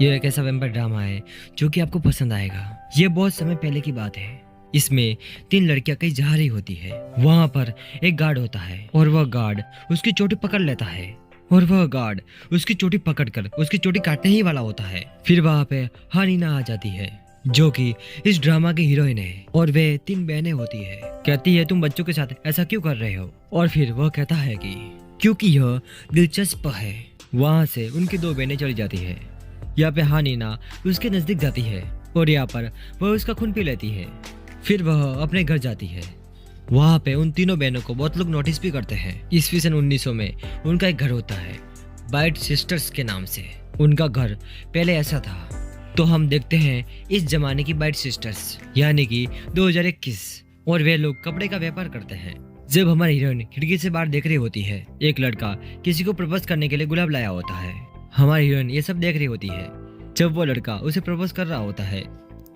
ये एक ऐसा वैम्पायर ड्रामा है जो कि आपको पसंद आएगा। ये बहुत समय पहले की बात है। इसमें 3 लड़कियां कहीं जा रही होती है। वहां पर एक गार्ड होता है और वह गार्ड उसकी चोटी पकड़ लेता है और वह गार्ड उसकी चोटी पकड़कर उसकी चोटी काटने ही वाला होता है। फिर वहां पे हानिना आ जाती है जो कि इस ड्रामा की हीरोइन है और वे 3 बहनें होती है। कहती है तुम बच्चों के साथ ऐसा क्यों कर रहे हो, और फिर वह कहता है कि क्योंकि यह दिलचस्प है। वहां से उनकी 2 बहनें चली जाती है। यहाँ पे हानिना उसके नजदीक जाती है और यहाँ पर वह उसका खून पी लेती है। फिर वह अपने घर जाती है। वहाँ पे उन तीनों बहनों को बहुत लोग नोटिस भी करते हैं। ईस्वी सन 1900 में उनका एक घर होता है बाइट सिस्टर्स के नाम से। उनका घर पहले ऐसा था। तो हम देखते हैं इस जमाने की बाइट सिस्टर्स यानी कि 2021, और वे लोग कपड़े का व्यापार करते हैं। जब हमारी हीरोइन खिड़की से बाहर देख रही होती है, एक लड़का किसी को प्रपोज करने के लिए गुलाब लाया होता है। हमारी हीरोइन ये सब देख रही होती है। जब वो लड़का उसे प्रपोज कर रहा होता है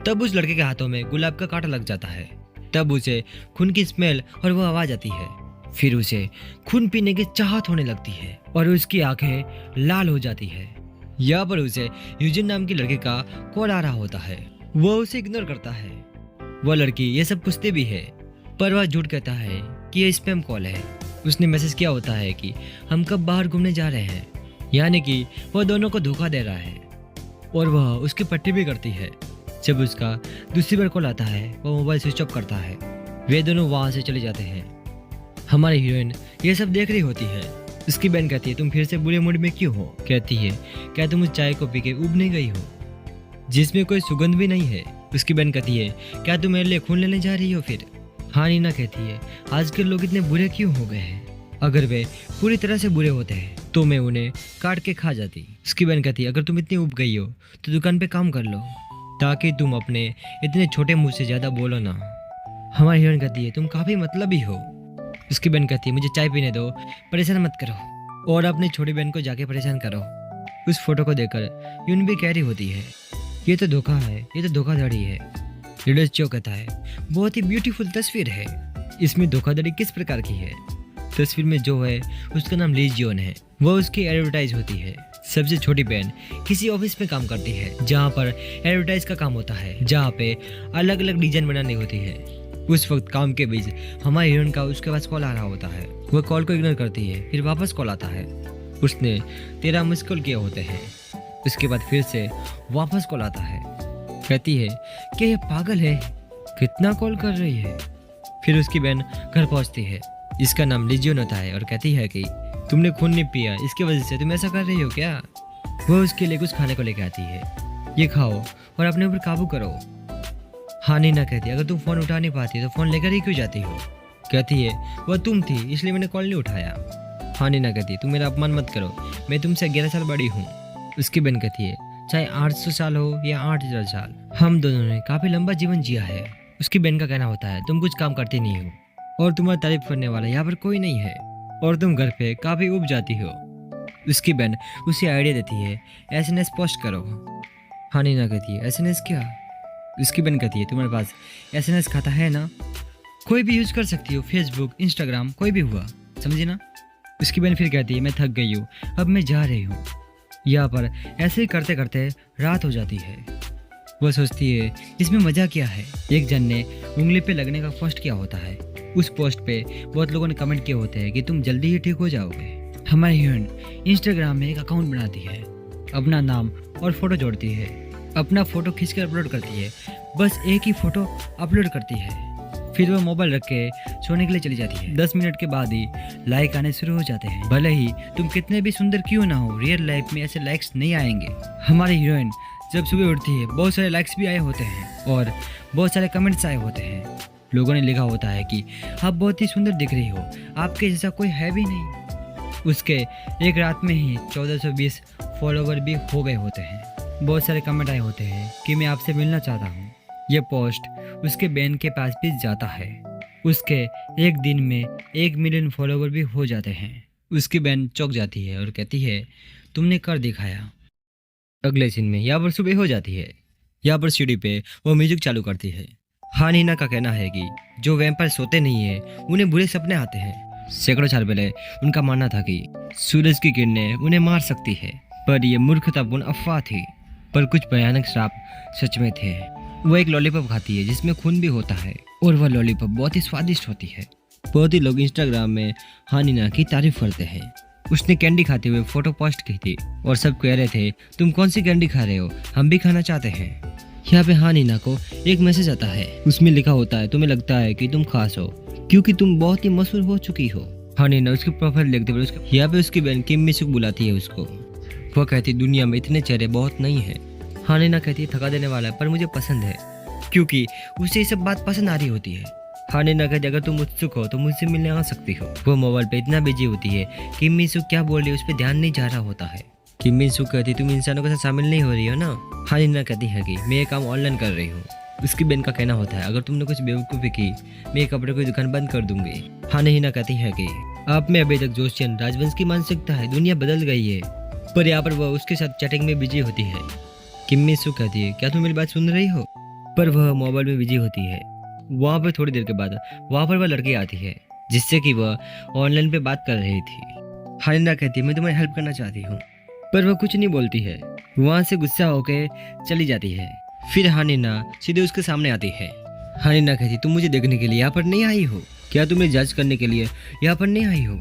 तब उस लड़के के हाथों में गुलाब का कांटा लग जाता है। तब उसे खून की स्मेल और वो आवाज आती है। फिर उसे खून पीने की चाहत होने लगती है और उसकी आंखें लाल हो जाती है। यहाँ पर उसे यूजिन नाम की लड़के का कॉल आ रहा होता है। वो उसे इग्नोर करता है। वो लड़की ये सब पूछती भी है पर वह झूठ कहता है कि ये स्पैम कॉल है। उसने मैसेज किया होता है कि हम कब बाहर घूमने जा रहे हैं, यानी कि वह दोनों को धोखा दे रहा है और वह उसकी पट्टी भी करती है। जब उसका दूसरी बार कॉल आता है वो मोबाइल स्विच ऑफ करता है। वे दोनों वहां से चले जाते हैं। हमारी हीरोइन ये सब देख रही होती है। उसकी बहन कहती है तुम फिर से बुरे मूड में क्यों हो। कहती है क्या तुम उस चाय को पी के उबने गई हो जिसमें कोई सुगंध भी नहीं है। उसकी बहन कहती है क्या तुम मेरे लिए खून लेने जा रही हो। फिर हानिना कहती है आजकल लोग इतने बुरे क्यों हो गए हैं, अगर वे पूरी तरह से बुरे होते हैं तो मैं उन्हें काट के खा जाती। उसकी बहन कहती है अगर तुम इतनी उब गई हो तो दुकान पे काम कर लो ताकि तुम अपने इतने छोटे मुंह से ज्यादा बोलो ना। हमारी हीरोइन कहती है तुम काफी मतलबी हो। उसकी बहन कहती है मुझे चाय पीने दो, परेशान मत करो, और अपनी छोटी बहन को जाके परेशान करो। उस फोटो को देखकर यून भी कह रही होती है ये तो धोखा है, ये तो धोखाधड़ी है। लीडर चो कहता है बहुत ही ब्यूटीफुल तस्वीर है, इसमें धोखाधड़ी किस प्रकार की है। तस्वीर में जो है उसका नाम ली जियोन है। वो उसकी एडवर्टाइज होती है। सबसे छोटी बहन किसी ऑफिस में काम करती है जहाँ पर एडवर्टाइज का काम होता है, जहाँ पे अलग अलग डिजाइन बनानी होती है। उस वक्त काम के बीच हमारी हीरोइन का उसके पास कॉल आ रहा होता है। वह कॉल को इग्नोर करती है। फिर वापस कॉल आता है। उसने 13 मिस कॉल किए होते हैं। उसके बाद फिर से वापस कॉल आता है। कहती है कि ये पागल है, कितना कॉल कर रही है। फिर उसकी बहन घर पहुंचती है। इसका नाम लिजियन होता है और कहती है कि तुमने खून नहीं पिया, इसकी वजह से तुम ऐसा कर रही हो क्या। वो उसके लिए कुछ खाने को लेके आती है। ये खाओ और अपने ऊपर काबू करो। हानिना कहती है अगर तुम फोन उठा नहीं पाती तो फोन लेकर ही क्यों जाती हो। कहती है वह तुम थी इसलिए मैंने कॉल नहीं उठाया। हानिना कहती है तुम मेरा अपमान मत करो, मैं तुमसे 11 साल बड़ी हूँ। उसकी बहन कहती है चाहे 800 साल हो या 8000 साल, हम दोनों ने काफी लंबा जीवन जिया है। उसकी बहन का कहना होता है तुम कुछ काम करती नहीं हो और तुम्हारी तारीफ करने वाला यहाँ पर कोई नहीं है और तुम घर पे काफी उब जाती हो। उसकी बहन उसे आइडिया देती है एसएनएस पोस्ट करो। हानिना कहती है एसएनएस क्या। उसकी बहन कहती है तुम्हारे पास एसएनएस खाता है ना, कोई भी यूज कर सकती हो, फेसबुक इंस्टाग्राम कोई भी हुआ, समझी ना। उसकी बहन फिर कहती है मैं थक गई हूँ, अब मैं जा रही हूँ। यहाँ पर ऐसे ही करते करते रात हो जाती है। वह सोचती है इसमें मजा क्या है। एक जन ने उंगली पे लगने का पोस्ट किया होता है। उस पोस्ट पे बहुत लोगों ने कमेंट किए होते हैं कि तुम जल्दी ही ठीक हो जाओगे। हमारी हीरोइन इंस्टाग्राम में एक अकाउंट बनाती है, अपना नाम और फोटो जोड़ती है, अपना फोटो खींचकर अपलोड करती है, बस एक ही फोटो अपलोड करती है। फिर वह मोबाइल रख के सोने के लिए चली जाती है। 10 मिनट के बाद ही लाइक आने शुरू हो जाते हैं। भले ही तुम कितने भी सुंदर क्यों ना हो, रियल लाइफ में ऐसे लाइक्स नहीं आएंगे। हमारी हीरोइन जब सुबह उठती है बहुत सारे लाइक्स भी आए होते हैं और बहुत सारे कमेंट्स आए होते हैं। लोगों ने लिखा होता है कि आप बहुत ही सुंदर दिख रही हो, आपके जैसा कोई है भी नहीं। उसके एक रात में ही 1420 फॉलोवर भी हो गए होते हैं। बहुत सारे कमेंट आए होते हैं कि मैं आपसे मिलना चाहता हूँ। यह पोस्ट उसके बहन के पास भी जाता है। उसके एक दिन में 1 मिलियन फॉलोवर भी हो जाते हैं। उसकी बहन चौंक जाती है और कहती है तुमने कर दिखाया। अगले सीन में यहाँ पर सुबह हो जाती है। यहाँ पर सीढ़ी पे वो म्यूजिक चालू करती है। हानिना का कहना है कि जो वैम्पायर सोते नहीं है उन्हें बुरे सपने आते हैं। सैकड़ों साल पहले उनका मानना था कि सूरज की किरणें उन्हें मार सकती है, पर यह मूर्खतापूर्ण अफवाह थी। पर कुछ भयानक श्राप सच में थे। वो एक लॉलीपॉप खाती है जिसमें खून भी होता है और वह लॉलीपॉप बहुत ही स्वादिष्ट होती है। बहुत ही लोग इंस्टाग्राम में हानिना की तारीफ करते हैं। उसने कैंडी खाते हुए फोटो पोस्ट की थी और सब कह रहे थे तुम कौन सी कैंडी खा रहे हो, हम भी खाना चाहते हैं। यहाँ पे हानिना को एक मैसेज आता है, उसमें लिखा होता है तुम्हें लगता है कि तुम खास हो क्योंकि तुम बहुत ही मशहूर हो चुकी हो। हानिना उसके प्रोफाइल देखते हुए यहाँ पे उसकी बहन किम मिसुक बुलाती है उसको। वो कहती दुनिया में इतने चेहरे बहुत नहीं है। हानिना कहती है थका देने वाला है पर मुझे पसंद है क्योंकि उसे ये सब बात पसंद आ रही होती है। हानिना कहती अगर तुम उत्सुक हो तो मुझसे मिलने आ सकती हो। वो मोबाइल पे इतना बिजी होती है किम मिसुक क्या बोल रही है उस पर ध्यान नहीं जा रहा होता है। किम मिसुक कहती तुम इंसानों के साथ शामिल नहीं हो रही हो ना। हानिना कहती है कि मैं ये काम ऑनलाइन कर रही हूँ। उसकी बहन का कहना होता है अगर तुमने कुछ बेवकूफ़ी की मैं कपड़े की दुकान बंद कर दूंगी। हानिना कहती है कि आप में अभी तक जोशियन राजवंश की मानसिकता है, दुनिया बदल गई है। पर यहाँ पर वह उसके साथ चैटिंग में बिजी होती है। किम मिसुक कहती है क्या तुम मेरी बात सुन रही हो, पर वह मोबाइल में बिजी होती है। वहाँ पर थोड़ी देर के बाद वहाँ पर वह लड़की आती है जिससे कि वह ऑनलाइन पे बात कर रही थी। हानिना कहती है मैं तुम्हें हेल्प करना चाहती हूँ, पर वह कुछ नहीं बोलती है। वहाँ से गुस्सा होकर चली जाती है। फिर हानिना सीधे उसके सामने आती है। हानिना कहती तुम मुझे देखने के लिए यहाँ पर नहीं आई हो क्या, तुम्हें जज करने के लिए यहाँ पर नहीं आई हो।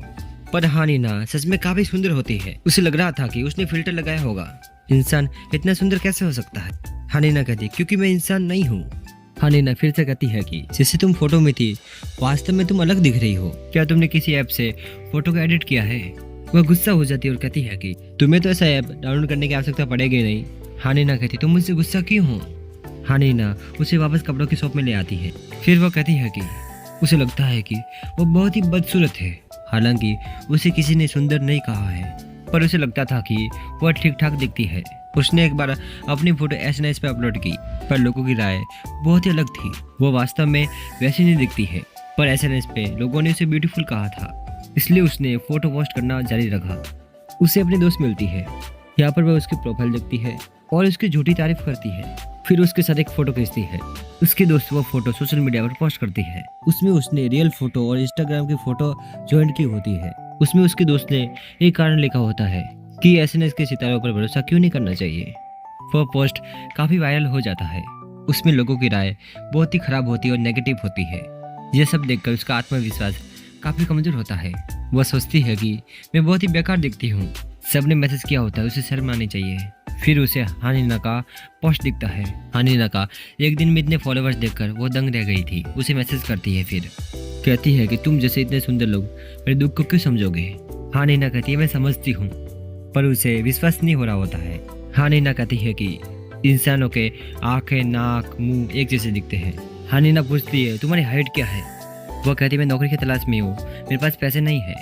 पर हानिना सच में काफी सुंदर होती है। उसे लग रहा था कि उसने फिल्टर लगाया होगा। इंसान इतना सुंदर कैसे हो सकता है। हानिना कहती क्योंकि मैं इंसान नहीं हूँ। हानिना फिर से कहती है कि जैसे तुम फोटो में थी वास्तव में तुम अलग दिख रही हो, क्या तुमने किसी ऐप से फोटो को एडिट किया है। वह गुस्सा हो जाती है और कहती है कि तुम्हें तो ऐसा ऐप डाउनलोड करने की आवश्यकता पड़ेगी नहीं। हानिना कहती तुम मुझसे गुस्सा क्यों हो। हानिना उसे वापस कपड़ों की शॉप में ले आती है। फिर वह कहती है कि उसे लगता है कि वो बहुत ही बदसूरत है। हालांकि उसे किसी ने सुंदर नहीं कहा है, पर उसे लगता था कि वह ठीक ठाक दिखती है। उसने एक बार अपनी फोटो एसएनएस पे अपलोड की, पर लोगों की राय बहुत ही अलग थी। वो वास्तव में वैसी नहीं दिखती है, पर एसएनएस पे लोगों ने उसे ब्यूटीफुल कहा था, इसलिए उसने फोटो पोस्ट करना जारी रखा। उसे अपनी दोस्त मिलती है। यहाँ पर वह उसकी प्रोफाइल देखती है और उसकी झूठी तारीफ करती है। फिर उसके साथ एक फोटो खींचती है। उसकी दोस्त वो फोटो सोशल मीडिया पर पोस्ट करती है। उसमें उसने रियल फोटो और इंस्टाग्राम की फोटो ज्वाइन की होती है। उसमें उसकी दोस्त ने एक कारण लिखा होता है कि एसएनएस के सितारों पर भरोसा क्यों नहीं करना चाहिए। वह पोस्ट काफी वायरल हो जाता है। उसमें लोगों की राय बहुत ही खराब होती है और नेगेटिव होती है। यह सब देखकर उसका आत्मविश्वास काफी कमजोर होता है। वह सोचती है कि मैं बहुत ही बेकार दिखती हूँ। सबने मैसेज किया होता है उसे शर्म आनी चाहिए। फिर उसे हानिना का पोस्ट दिखता है। हानिना का एक दिन में इतने फॉलोवर्स देखकर वो दंग रह गई थी। उसे मैसेज करती है, फिर कहती है कि तुम जैसे इतने सुंदर लोग मेरे दुख को क्यों समझोगे। हानिना कहती है मैं समझती हूँ, पर उसे विश्वास नहीं हो रहा होता है। हानिना कहती है कि इंसानों के आंखें, नाक, मुंह एक जैसे दिखते हैं। हानिना पूछती है तुम्हारी हाइट क्या है। वह कहती है मैं नौकरी की तलाश में हूँ, मेरे पास पैसे नहीं है,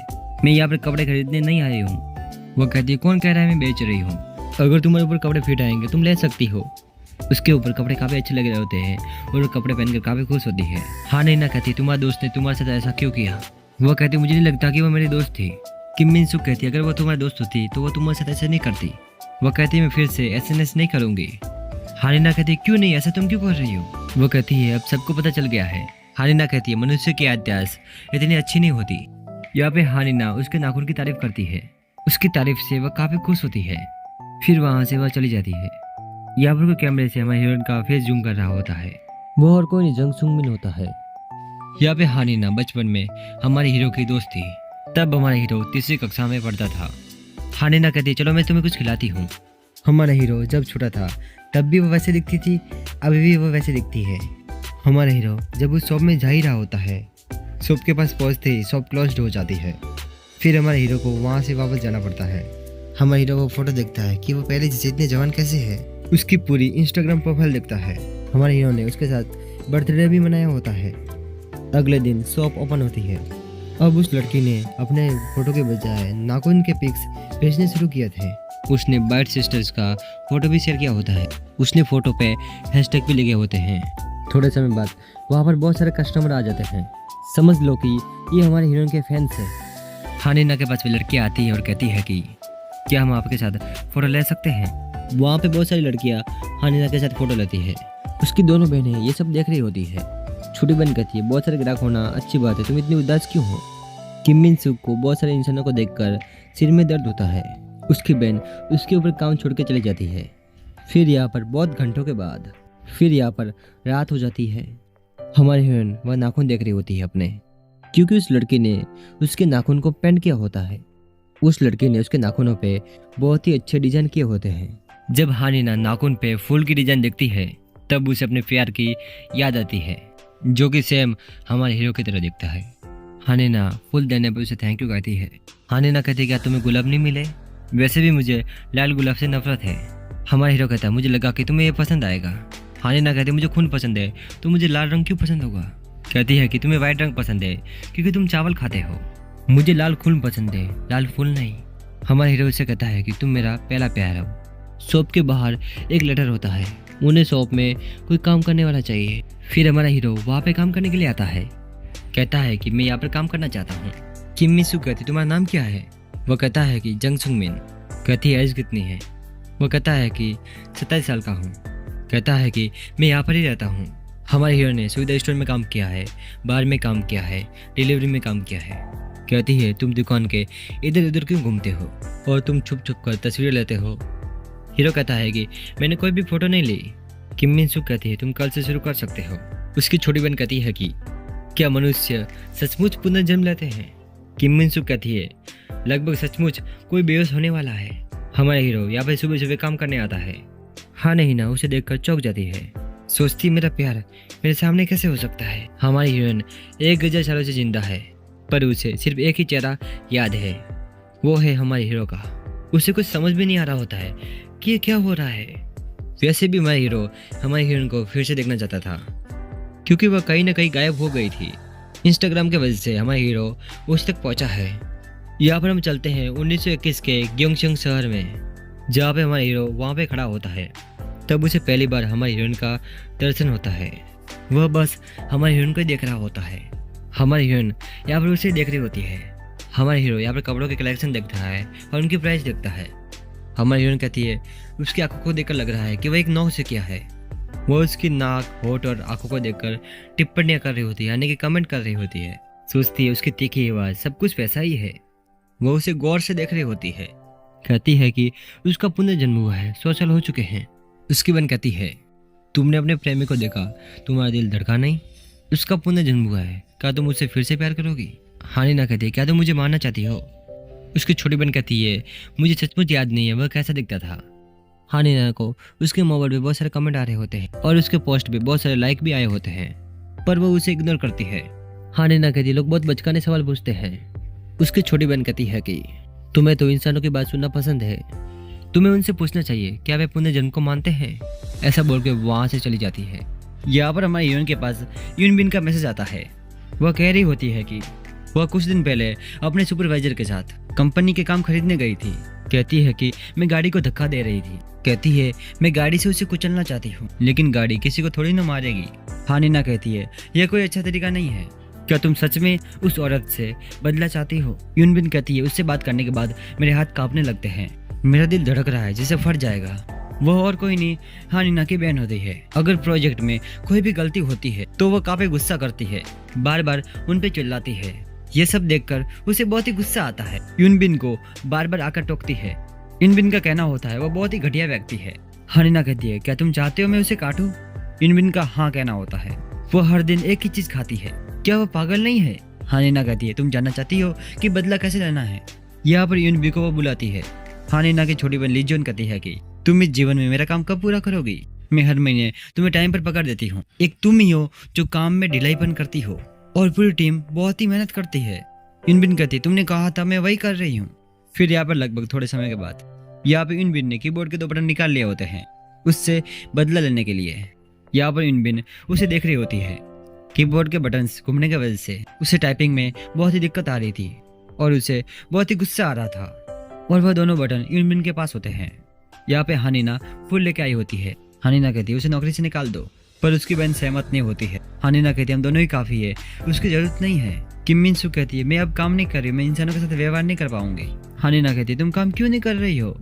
मैं यहाँ पर कपड़े खरीदने नहीं आई हूँ। वह कहती है कौन कह रहा है मैं बेच रही हूँ, अगर तुम्हारे ऊपर कपड़े फिट आएंगे तुम ले सकती हो। उसके ऊपर कपड़े काफी अच्छे लग रहे होते हैं और वो कपड़े पहनकर काफी खुश होती है। हानिना कहती तुम्हारे दोस्त ने तुम्हारे साथ ऐसा क्यों किया। वह कहती मुझे नहीं लगता कि वो मेरी दोस्त थी। किम मिनसुक कहती अगर वो तुम्हारी दोस्त होती तो वो तुम्हारे साथ ऐसा नहीं करती। वह कहती मैं फिर से एसएनएस नहीं करूंगी। हानिना कहती क्यों नहीं, ऐसा तुम क्यों कर रही हो। वो कहती है अब सबको पता चल गया है। हानिना कहती है मनुष्य की याददाश्त इतनी अच्छी नहीं होती। यहाँ पे हानिना उसके नाखून की तारीफ करती है। उसकी तारीफ से वह काफी खुश होती है। फिर वहां से वह चली जाती है। यहाँ पर कोई कैमरे से हमारे हीरोइन का फेस जूम कर रहा होता है। वो और कोई नहीं जंग सुंगमिन होता है। यहाँ पे हानिना बचपन में हमारे हीरो की दोस्त थी। तब हमारा हीरो तीसरी कक्षा में पढ़ता था। हानिना कहती चलो मैं तुम्हें कुछ खिलाती हूँ। हमारा हीरो जब छोटा था तब भी वो वैसे दिखती थी, अभी भी वो वैसे दिखती है। हमारा हीरो जब उस शॉप में जा ही रहा होता है, शॉप के पास पहुँचते ही शॉप क्लोज्ड हो जाती है। फिर हमारे हीरो को वहाँ से वापस जाना पड़ता है। हमारा हीरो वो फोटो देखता है कि वो पहले जैसे इतने जवान कैसे है। उसकी पूरी इंस्टाग्राम प्रोफाइल देखता है। हमारे हीरो ने उसके साथ बर्थडे भी मनाया होता है। अगले दिन शॉप ओपन होती है। अब उस लड़की ने अपने फोटो के बजाय नाखून के पिक्स भेजने शुरू किए थे। उसने बाइट सिस्टर्स का फोटो भी शेयर किया होता है। उसने फोटो पे हैशटैग भी लगे होते हैं। थोड़े समय बाद वहाँ पर बहुत सारे कस्टमर आ जाते हैं। समझ लो कि ये हमारे हीरोइन के फैंस हैं। हानिना के पास भी लड़की आती है और कहती है कि क्या हम आपके साथ फोटो ले सकते हैं। वहाँ पे बहुत सारी लड़कियाँ हानिना के साथ फोटो लेती है। उसकी दोनों बहनें ये सब देख रही होती है। छोटी बहन कहती है बहुत सारे ग्राहक होना अच्छी बात है, तुम इतनी उदास क्यों हो। किम मिनसुक को बहुत सारे इंसानों को देखकर सिर में दर्द होता है। उसकी बहन उसके ऊपर काम छोड़ के चली जाती है। फिर यहाँ पर बहुत घंटों के बाद फिर यहाँ पर रात हो जाती है। हमारी हीरोइन वह नाखून देख रही होती है अपने, क्योंकि उस लड़की ने उसके नाखून को पेंट किया होता है। उस लड़की ने उसके नाखूनों पे बहुत ही अच्छे डिजाइन किए होते हैं। जब हानिना नाखून पे फूल की डिजाइन देखती है तब उसे अपने प्यार की याद आती है, जो कि सेम हमारे हीरो की तरह दिखता है। हानिना फूल देने पर उसे थैंक यू कहती है। हानिना कहती है क्या तुम्हें गुलाब नहीं मिले? वैसे भी मुझे लाल गुलाब से नफरत है। हमारा हीरो कहता है मुझे लगा कि तुम्हें ये पसंद आएगा। हानिना कहती है मुझे खून पसंद है तो मुझे लाल रंग क्यों पसंद होगा? कहती है कि तुम्हें वाइट रंग पसंद है क्योंकि तुम चावल खाते हो। मुझे लाल खून पसंद है, लाल फूल नहीं। हमारा हीरो उसे कहता है कि तुम मेरा पहला प्यार हो। शॉप के बाहर एक लेटर होता है, उन्हें शॉप में कोई काम करने वाला चाहिए। फिर हमारा हीरो वहाँ पे काम करने के लिए आता है, कहता है कि मैं यहाँ पर काम करना चाहता हूँ। किम मिसू कहती तुम्हारा नाम क्या है? वह कहता है कि जंग सुंग मिन। कहती है एज कितनी है? वह कहता है कि 27 साल का हूँ। कहता है कि मैं यहाँ पर ही रहता हूँ। हमारे हीरो ने सुविधा स्टोर में काम किया है, बार में काम किया है, डिलीवरी में काम किया है। कहती है तुम दुकान के इधर उधर क्यों घूमते हो और तुम छुप छुप कर तस्वीरें लेते हो? हीरो कहता है कि मैंने कोई भी फोटो नहीं ली। किम मिन सू कहती है तुम कल से शुरू कर सकते हो। उसकी छोटी बहन कहती है कि क्या मनुष्य सचमुच पुनर्जन्म लेते हैं? किम मिन सू कहती है लगभग सचमुच कोई बेहोश होने वाला है। हमारा हीरो यहाँ पे सुबह सुबह काम करने आता है। हाँ नहीं ना उसे देखकर चौंक जाती है, सोचती मेरा प्यार मेरे सामने कैसे हो सकता है। हमारी हीरोइन 1000 सालों से जिंदा है, पर उसे सिर्फ एक ही चेहरा याद है, वो है हमारे हीरो का। उसे कुछ समझ भी नहीं आ रहा होता है कि ये क्या हो रहा है। वैसे भी हमारा हीरो हमारी हीरोइन को फिर से देखना चाहता था, क्योंकि वह कहीं ना कहीं गायब हो गई थी। इंस्टाग्राम की वजह से हमारा हीरो उस तक पहुंचा है। यहाँ पर हम चलते हैं 1921 के ग्योंगचंग शहर में, जहाँ पे हमारा हीरो वहाँ पे खड़ा होता है। तब उसे पहली बार हमारी हीरोइन का दर्शन होता है। वह बस हमारी हीरोइन को ही देख रहा होता है। हमारी हीरोइन यहाँ पर उसे देख रही होती है। हमारा हीरो यहाँ पर कपड़ों के कलेक्शन देख रहा है और उनकी प्राइस देखता है। हमारी हीरोइन कहती है उसकी आंखों को देखकर लग रहा है कि वह एक नौ से किया है। वो उसकी नाक, होठ और आंखों को देखकर टिप्पणियां कर रही होती है, यानी कि कमेंट कर रही होती है। सोचती है उसकी तीखी आवाज सब कुछ वैसा ही है। वो उसे गौर से देख रही होती है। कहती है कि उसका पुनर्जन्म हुआ है, 100 साल हो चुके हैं। उसकी बहन कहती है तुमने अपने प्रेमी को देखा, तुम्हारा दिल धड़का नहीं? उसका पुनर्जन्म हुआ है, क्या तुम उससे फिर से प्यार करोगी? हानिना कहती है क्या तुम मुझे मारना चाहती हो? उसकी छोटी बहन कहती है मुझे सचमुच याद नहीं है वह कैसा दिखता था। हानिना को उसके मोबाइल पे बहुत सारे कमेंट आ रहे होते हैं और उसके पोस्ट पे बहुत सारे लाइक भी आए होते हैं, पर वो उसे इग्नोर करती है। हानिना कहती है लोग बहुत बचकाने सवाल पूछते हैं। उसकी छोटी बहन कहती है कि तुम्हें तो इंसानों की बात सुनना पसंद है, तुम्हें उनसे पूछना चाहिए क्या वे पुनर्जन्म को मानते हैं। ऐसा बोल के वहां से चली जाती है। यहाँ पर हमारे यून के पास यूनबिन का मैसेज आता है। वह कह रही होती है कि वह कुछ दिन पहले अपने सुपरवाइजर के साथ कंपनी के काम खरीदने गई थी। कहती है कि मैं गाड़ी को धक्का दे रही थी। कहती है मैं गाड़ी से उसे कुचलना चाहती हूँ, लेकिन गाड़ी किसी को थोड़ी ना मारेगी। हानिना कहती है यह कोई अच्छा तरीका नहीं है, क्या तुम सच में उस औरत से बदला चाहती हो? यूनबिन कहती है उससे बात करने के बाद मेरे हाथ कांपने लगते हैं, मेरा दिल धड़क रहा है जैसे फट जाएगा। वह और कोई नहीं हानिना की बहन होती है। अगर प्रोजेक्ट में कोई भी गलती होती है तो वह काफी गुस्सा करती है, बार बार उन पे चिल्लाती है। ये सब देखकर उसे बहुत ही गुस्सा आता है। यूनबिन को बार बार आकर टोकती है। यूनबिन का कहना होता है वह बहुत ही घटिया व्यक्ति है। हानिना कहती है क्या तुम चाहते हो मैं उसे काटूं? यूनबिन का हाँ कहना होता है। वह हर दिन एक ही चीज खाती है, क्या वह पागल नहीं है? हानिना कहती है तुम जानना चाहती हो कि बदला कैसे लेना है? यहाँ पर यूनबी को वो बुलाती है। हानिना की छोटी बहन लीजोन कहती है कि तुम इस जीवन में मेरा काम कब पूरा करोगी? मैं हर महीने तुम्हें टाइम पर पकड़ देती हूँ। एक तुम ही हो जो काम में ढिलाईपन करती हो और पूरी टीम बहुत ही मेहनत करती है। यूनबिन कहती तुमने कहा था मैं वही कर रही हूँ। फिर यहाँ पर लगभग थोड़े समय के बाद यहाँ पे यूनबिन ने कीबोर्ड के 2 बटन निकाल लिए होते हैं उससे बदला लेने के लिए। यहाँ पर यूनबिन उसे देख रही होती है। कीबोर्ड के बटन्स घूमने की वजह से उसे टाइपिंग में बहुत ही दिक्कत आ रही थी और उसे बहुत ही गुस्सा आ रहा था, और वह दोनों बटन यूनबिन के पास होते हैं। यहाँ पे हानिना फूल लेके आई होती है। हानिना कहती है उसे नौकरी से निकाल दो, पर उसकी बहन सहमत नहीं होती है। हानिना कहती है हम दोनों ही काफी है, उसकी जरूरत नहीं है। किम मिन सू कहती है मैं अब काम नहीं कर रही, मैं इंसानों के साथ व्यवहार नहीं कर पाऊंगी। हानिना कहती है तुम काम क्यों नहीं कर रही हो?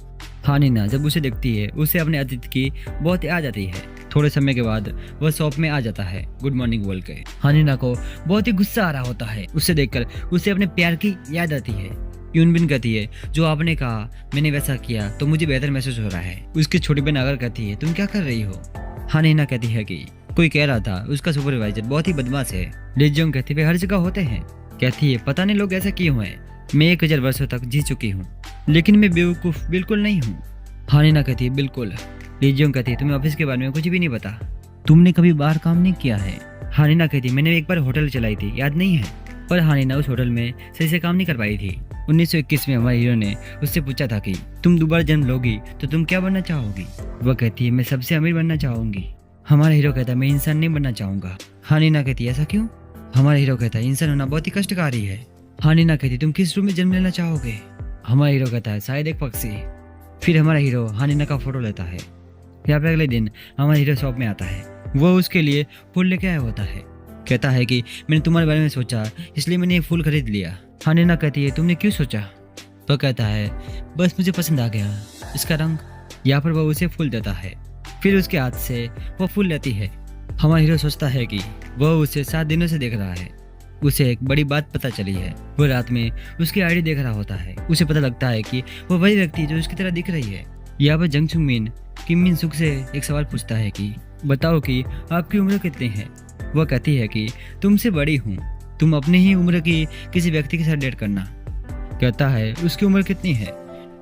हानिना जब उसे देखती है उसे अपने अतीत की बहुत याद आती है। थोड़े समय के बाद वह शॉप में आ जाता है गुड मॉर्निंग बोल के। हानिना को बहुत ही गुस्सा आ रहा होता है। उसे देखकर उसे अपने प्यार की याद आती है। यूनबिन कहती है, जो आपने कहा मैंने वैसा किया तो मुझे बेहतर महसूस हो रहा है। उसकी छोटी बहन अगर कहती है, तुम क्या कर रही हो? हानिना कहती है कि कोई कह रहा था उसका सुपरवाइजर बहुत ही बदमाश है। लीजियोंग कहती है, वे हर जगह होते हैं। कहती है, पता नहीं लोग ऐसा क्यों हैं। मैं 1000 वर्षों तक जी चुकी हूँ, लेकिन मैं बेवकूफ बिल्कुल नहीं हूँ। हानिना कहती है, बिल्कुल। लीजियोंग कहती है, तुम्हें ऑफिस के बारे में कुछ भी नहीं पता, तुमने कभी बाहर काम नहीं किया है। हानिना कहती है, मैंने एक बार होटल चलाई थी, याद नहीं है? पर हानिना उस होटल में सही से काम नहीं कर पाई थी। 1921 में हमारे हीरो ने उससे पूछा था कि तुम दोबारा जन्म लोगी तो तुम क्या बनना चाहोगी? वह कहती है, मैं सबसे अमीर बनना चाहूंगी। हमारा हीरो कहता है, मैं इंसान नहीं बनना चाहूंगा। हानिना कहती है, ऐसा क्यों? हमारा हीरो कहता है, इंसान होना बहुत ही कष्टकारी है। हानिना कहती है, तुम किस रूप में जन्म लेना चाहोगे? हमारा हीरो कहता है, शायद एक पक्षी। फिर हमारा हीरो हानिना का फोटो लेता है। यहाँ पे अगले दिन हमारा हीरो शॉप में आता है। वो उसके लिए फूल लेके आया होता है। कहता है कि मैंने तुम्हारे बारे में सोचा, इसलिए मैंने एक फूल खरीद लिया। हानिना कहती है, तुमने क्यों सोचा? वो कहता है, बस मुझे पसंद आ गया इसका रंग। यहाँ पर वो उसे फूल देता है। फिर उसके हाथ से वो फूल लेती है। हमारा हीरो सोचता है कि वह उसे 7 दिनों से देख रहा है। उसे एक बड़ी बात पता चली है। वो रात में उसकी आईडी देख रहा होता है। उसे पता लगता है कि वो वही व्यक्ति है जो उसकी तरह दिख रही है। यहाँ पर जंग सुंग मिन किम मिन सुक से एक सवाल पूछता है कि बताओ कि आपकी उम्र कितनी है? वह कहती है कि तुमसे बड़ी हूँ, तुम अपनी ही उम्र की किसी व्यक्ति के साथ डेट करना। कहता है, उसकी उम्र कितनी है?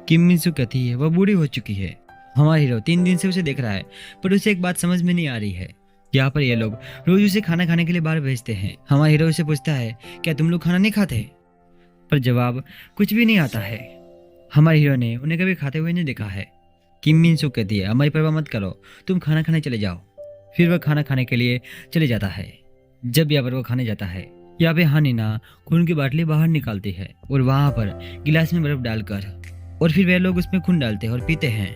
किम मिन सुक कहती है, वह बूढ़ी हो चुकी है। हमारा हीरो 3 दिन से उसे देख रहा है, पर उसे एक बात समझ में नहीं आ रही है। यहाँ पर ये लोग रोज उसे खाना खाने के लिए बाहर भेजते हैं। हमारा हीरो उसे पूछता है, क्या तुम लोग खाना नहीं खाते? पर जवाब कुछ भी नहीं आता है। हमारे हीरो ने उन्हें कभी खाते हुए नहीं देखा है। किम मिन सुक कहती है, हमारी परवाह मत करो, तुम खाना खाने चले जाओ। फिर वह खाना खाने के लिए चले जाता है। जब यहाँ पर वो खाने जाता है, यहाँ पे हानिना खून की बाटली बाहर निकालती है और वहां पर गिलास में बर्फ डालकर और फिर वे लोग उसमें खून डालते हैं और पीते हैं।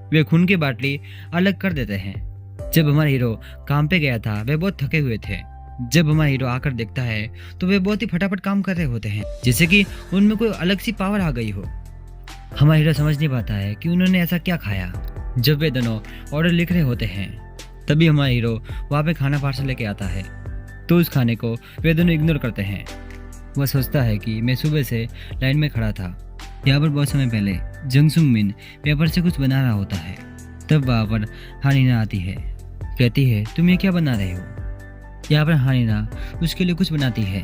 वे खून की बाटली अलग कर देते हैं। जब हमारा हीरो काम पे गया था, वे बहुत थके हुए थे। जब हमारा हीरो आकर देखता है तो वे बहुत ही फटाफट काम कर रहे होते हैं, जैसे कि उनमें कोई अलग सी पावर आ गई हो। हमारा हीरो समझ नहीं पाता है कि उन्होंने ऐसा क्या खाया। जब वे दोनों ऑर्डर लिख रहे होते हैं, तभी हमारा हीरो वहाँ पे खाना पार्सल लेके आता है। तो उस खाने को वे दोनों इग्नोर करते हैं। वह सोचता है कि मैं सुबह से लाइन में खड़ा था। यहाँ पर बहुत समय पहले जंग सुंग मिन पेपर से कुछ बना रहा होता है। तब वहाँ पर हानिना आती है। कहती है, तुम ये क्या बना रहे हो? यहाँ पर हानिना उसके लिए कुछ बनाती है।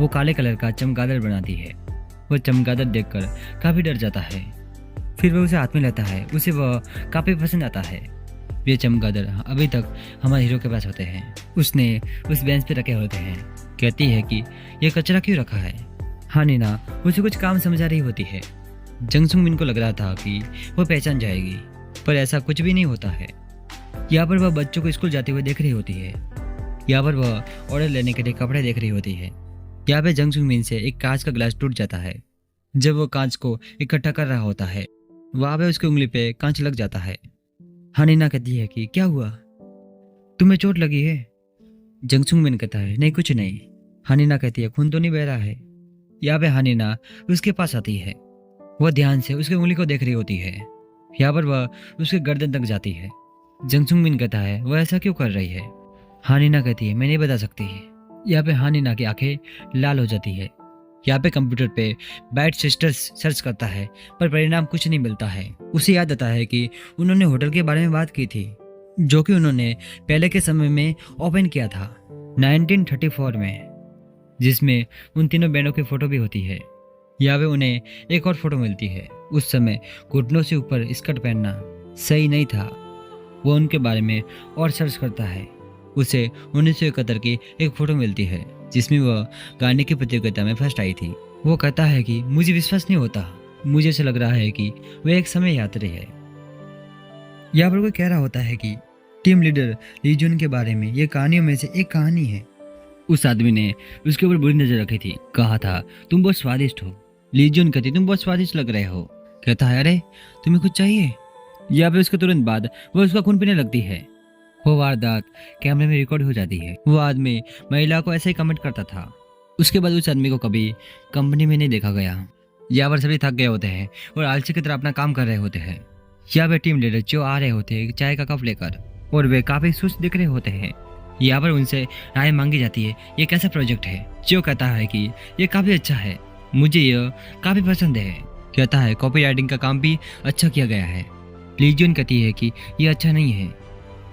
वो काले कलर का चमगादड़ बनाती है। वह चमगादड़ देखकर काफी डर जाता है। फिर वह उसे हाथ में लेता है। उसे वह काफी पसंद आता है। ये चमगादड़ अभी तक हमारे हीरो के पास होते हैं। उसने उस बेंच पे रखे होते हैं। कहती है कि यह कचरा क्यों रखा है? हानिना उसे कुछ काम समझा रही होती है। जंग सुंग मिन को लग रहा था कि वह पहचान जाएगी, पर ऐसा कुछ भी नहीं होता है। यहाँ पर वह बच्चों को स्कूल जाते हुए देख रही होती है। यहाँ पर वह ऑर्डर लेने के लिए कपड़े देख रही होती है। यहाँ पे जंग सुंग मिन से एक कांच का गिलास टूट जाता है। जब वो कांच को इकट्ठा कर रहा होता है, वहां पे उसकी उंगली पे कांच लग जाता है। हानिना कहती है कि क्या हुआ, तुम्हें चोट लगी है? जंग सुंग मिन कहता है, नहीं कुछ नहीं। हानिना कहती है, खून तो नहीं बह रहा है? यहाँ पे हानिना उसके पास आती है। वह ध्यान से उसकी उंगली को देख रही होती है। यहाँ पर वह उसके गर्दन तक जाती है। जंग सुंग मिन कहता है, वह ऐसा क्यों कर रही है? हानिना कहती है, मैं नहीं बता सकती। यहाँ पे हानिना की आंखें लाल हो जाती है। यहाँ पे कंप्यूटर पे बैड सिस्टर्स सर्च करता है, पर परिणाम कुछ नहीं मिलता है। उसे याद आता है कि उन्होंने होटल के बारे में बात की थी, जो कि उन्होंने पहले के समय में ओपन किया था 1934 में, जिसमें उन तीनों बहनों की फोटो भी होती है। यहाँ पे उन्हें एक और फोटो मिलती है। उस समय घुटनों से ऊपर स्कर्ट पहनना सही नहीं था। वो उनके बारे में और सर्च करता है। उसे 1971 की एक फोटो मिलती है, जिसमें वह गाने की प्रतियोगिता में फर्स्ट आई थी। वो कहता है कि मुझे विश्वास नहीं होता, मुझे ऐसा लग रहा है कि वह एक समय यात्री है। यहाँ पर कोई कह रहा होता है कि टीम लीडर ली जुन के बारे में ये कहानियों में से एक कहानी है। उस आदमी ने उसके ऊपर बुरी नजर रखी थी। कहा था, तुम बहुत स्वादिष्ट हो। ली जुन कहती, तुम बहुत स्वादिष्ट लग रहे हो। कहता है, अरे तुम्हें कुछ चाहिए? यहाँ पे उसके तुरंत बाद वह उसका खून पीने लगती है। वो वारदात कैमरे में रिकॉर्ड हो जाती है। वो आदमी महिला को ऐसे ही कमेंट करता था। उसके बाद उस आदमी को कभी कंपनी में नहीं देखा गया। यहाँ पर सभी थक गए होते हैं और आलसी की तरह अपना काम कर रहे होते हैं। यहाँ पे टीम लीडर जो आ रहे होते हैं चाय का कप लेकर, और वे काफी सुस्त दिख रहे होते हैं। यहाँ पर उनसे राय मांगी जाती है, ये कैसा प्रोजेक्ट है? जो कहता है कि ये काफी अच्छा है। मुझे यह काफी पसंद है। कहता है कॉपी राइटिंग का काम भी अच्छा किया गया है। लीजियन कहती है कि यह अच्छा नहीं है,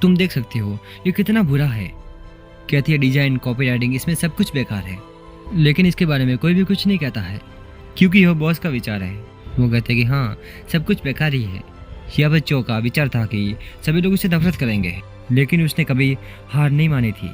तुम देख सकते हो ये कितना बुरा है। कहती है डिजाइन, कॉपी राइटिंग, इसमें सब कुछ बेकार है। लेकिन इसके बारे में कोई भी कुछ नहीं कहता है क्योंकि यह बॉस का विचार है। वो कहते हैं कि हाँ सब कुछ बेकार ही है। यह बच्चों का विचार था कि सभी लोग उससे नफरत करेंगे, लेकिन उसने कभी हार नहीं मानी थी।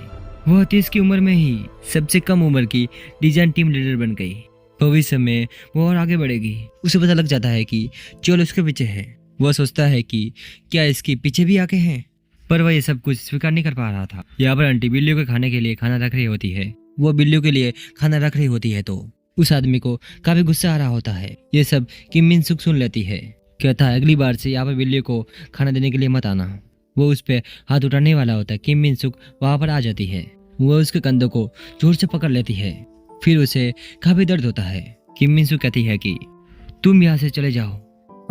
वह 30 की उम्र में ही सबसे कम उम्र की डिजाइन टीम लीडर बन गई। भविष्य में वो और आगे बढ़ेगी। उसे पता लग जाता है कि चोल उसके पीछे है। वह सोचता है कि क्या इसके पीछे भी आके हैं, पर वह ये सब कुछ स्वीकार नहीं कर पा रहा था। यहाँ पर आंटी बिल्लियों के खाने के लिए खाना रख रही होती है। वो बिल्लियों के लिए खाना रख रही होती है तो उस आदमी को काफी गुस्सा आ रहा होता है। ये सब किम मिन सुक सुन लेती है। कहता है अगली बार से यहाँ पर बिल्लियों को खाना देने के लिए मत आना। वो उस पर हाथ उठाने वाला होता है। किम मिन सुक वहां पर आ जाती है। वो उसके कंधों को जोर से पकड़ लेती है। फिर उसे काफी दर्द होता है। किम मिन सुक कहती है कि तुम यहाँ से चले जाओ।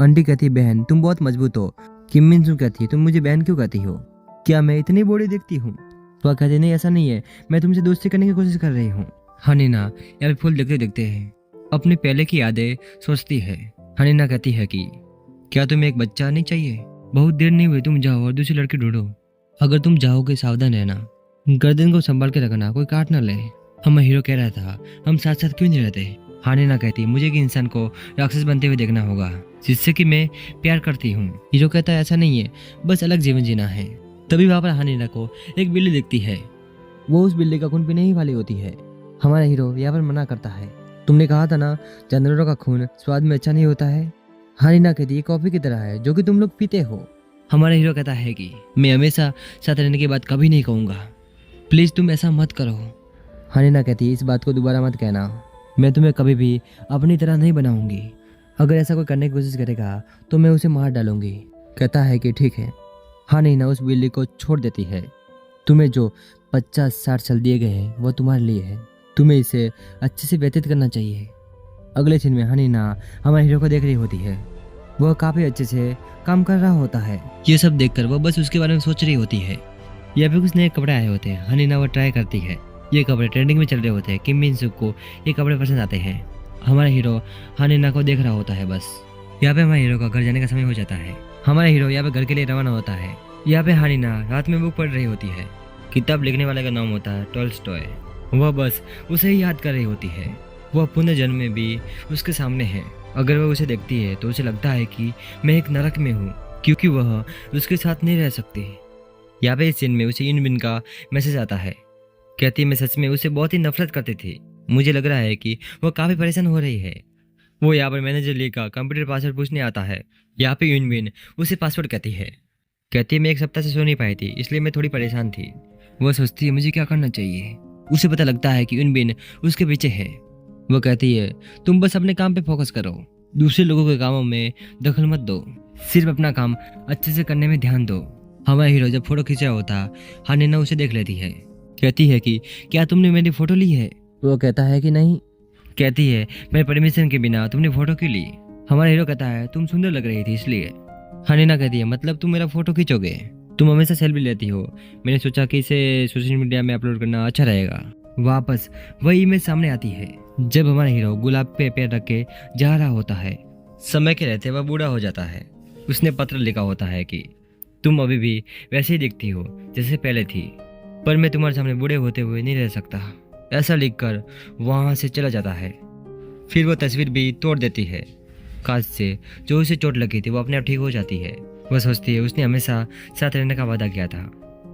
आंटी कहती है बहन तुम बहुत मजबूत हो। किम मिन सुक कहती है तुम मुझे बहन क्यों कहती हो, क्या मैं इतनी बूढ़ी दिखती हूँ? वह कहती नहीं ऐसा नहीं है, मैं तुमसे दोस्ती करने की कोशिश कर रही हूँ। हनीना यहाँ पे फूल देखते देखते हैं अपने पहले की यादें सोचती है। हनीना कहती है कि क्या तुम्हें एक बच्चा नहीं चाहिए? बहुत देर नहीं हुई, तुम जाओ और दूसरी लड़की ढूंढो। अगर तुम जाओगे सावधान रहना, गर्दन को संभाल के रखना, कोई काट ना ले। हमारा हीरो कह रहा था हम साथ साथ क्यों नहीं रहते। हनीना कहती मुझे कि इंसान को राक्षस बनते हुए देखना होगा जिससे कि मैं प्यार करती हूँ। हीरो कहता है ऐसा नहीं है, बस अलग जीवन जीना है। तभी वहां पर हनीना को एक बिल्ली दिखती है। वो उस बिल्ली का खून पीने ही वाली होती है। हमारा हीरो यहाँ पर मना करता है, तुमने कहा था ना जानवरों का खून स्वाद में अच्छा नहीं होता है। हनीना कहती है कॉफी की तरह है जो कि तुम लोग पीते हो। हमारा हीरो कहता है कि मैं हमेशा साथ रहने की बात कभी नहीं कहूँगा, प्लीज तुम ऐसा मत करो। हनीना कहती है इस बात को दोबारा मत कहना, मैं तुम्हें कभी भी अपनी तरह नहीं बनाऊंगी। अगर ऐसा कोई करने की कोशिश करेगा तो मैं उसे मार डालूंगी। कहता है कि ठीक है। हनीना उस बिल्ली को छोड़ देती है। तुम्हें जो 50-60 साल दिए गए हैं वो तुम्हारे लिए है, तुम्हें इसे अच्छे से व्यतीत करना चाहिए। अगले दिन में हनीना हमारे हीरो को देख रही होती है। वह काफी अच्छे से काम कर रहा होता है। ये सब देखकर वह बस उसके बारे में सोच रही होती है। या फिर कुछ नए कपड़े आए होते हैं। हनीना वो ट्राई करती है। ये कपड़े ट्रेंडिंग में चल रहे होते हैं। किम मिन सुक को ये कपड़े पसंद आते हैं। हमारा हीरो हनीना को देख रहा होता है। बस यहाँ पे हमारे हीरो का घर जाने का समय हो जाता है। हमारा हीरो यहाँ पे घर के लिए रवाना होता है। यहाँ पे हनीना रात में बुक पढ़ रही होती है। किताब लिखने वाले का नाम होता है टॉल्स्टॉय। वह बस उसे ही याद कर रही होती है। वह पुनर्जन्म में भी उसके सामने है। अगर वह उसे देखती है तो उसे लगता है कि मैं एक नरक में हूँ क्योंकि वह उसके साथ नहीं रह सकती। यहाँ पे इस सीन में उसे इन बिन का मैसेज आता है। कहती मैं सच में उसे बहुत ही नफरत करती थी। मुझे लग रहा है कि वह काफी परेशान हो रही है। वो यहाँ पर मैनेजर ली का कंप्यूटर पासवर्ड पूछने आता है। यहाँ पे यूनबिन उसे पासवर्ड कहती है। कहती है मैं एक सप्ताह से सो नहीं पाई थी इसलिए मैं थोड़ी परेशान थी। वह सोचती है मुझे क्या करना चाहिए। उसे पता लगता है कि यूनबिन उसके पीछे है। वो कहती है तुम बस अपने काम पे फोकस करो, दूसरे लोगों के कामों में दखल मत दो, सिर्फ अपना काम अच्छे से करने में ध्यान दो। हमारा हीरो जब फोटो खींच रहा होता हनीना उसे देख लेती है। कहती है कि क्या तुमने मेरी फोटो ली है? वो कहता है कि नहीं। कहती है मेरे परमिशन के बिना तुमने फोटो क्यों ली? हमारा हीरो कहता है तुम सुंदर लग रही थी इसलिए। हनीना कहती है मतलब तुम मेरा फोटो खींचोगे? तुम हमेशा सेल्फी लेती हो, मैंने सोचा कि इसे सोशल मीडिया में अपलोड करना अच्छा रहेगा। वापस वही इमेज सामने आती है जब हमारा हीरो गुलाब पे पैर रख के जा रहा होता है। समय के रहते वह बूढ़ा हो जाता है। उसने पत्र लिखा होता है कि तुम अभी भी वैसे ही दिखती हो जैसे पहले थी, पर मैं तुम्हारे सामने बूढ़े होते हुए नहीं रह सकता। ऐसा लिखकर वहां से चला जाता है। फिर वो तस्वीर भी तोड़ देती है। कांच से जो उसे चोट लगी थी वो अपने आप ठीक हो जाती है। वह सोचती है उसने हमेशा साथ रहने का वादा किया था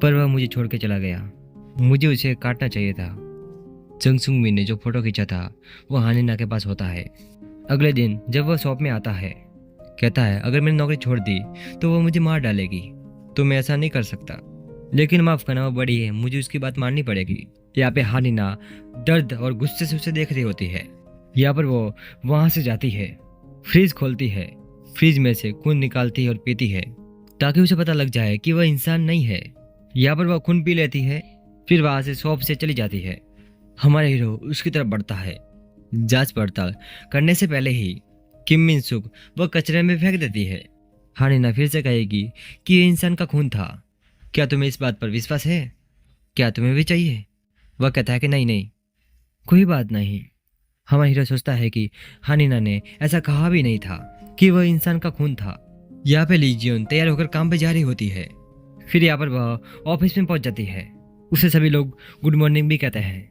पर वह मुझे छोड़ के चला गया, मुझे उसे काटना चाहिए था। जंग सुंग मी ने जो फोटो खींचा था वो हनीना के पास होता है। अगले दिन जब वह शॉप में आता है, कहता है अगर मैंने नौकरी छोड़ दी तो वह मुझे मार डालेगी, तो मैं ऐसा नहीं कर सकता, लेकिन माफ करना वो बड़ी है, मुझे उसकी बात माननी पड़ेगी। यहाँ पे हनीना दर्द और गुस्से से उसे देख रही होती है। यहाँ पर वो वहां से जाती है, फ्रिज खोलती है, फ्रिज में से खून निकालती है और पीती है ताकि उसे पता लग जाए कि वह इंसान नहीं है। यहाँ पर वह खून पी लेती है, फिर वहां से शॉप से चली जाती है। हमारा हीरो उसकी तरफ बढ़ता है। जांच पड़ताल करने से पहले ही किम मिन सुक वह कचरे में फेंक देती है। हनीना फिर से कहेगी कि ये इंसान का खून था। क्या तुम्हें इस बात पर विश्वास है? क्या तुम्हें भी चाहिए? वह कहता है कि नहीं नहीं, कोई बात नहीं। हमारा हीरो सोचता है कि हानिना ने ऐसा कहा भी नहीं था कि वह इंसान का खून था। यहाँ पे लीजियन तैयार होकर काम पे जा रही होती है। फिर यहाँ पर वह ऑफिस में पहुंच जाती है। उसे सभी लोग गुड मॉर्निंग भी कहते हैं।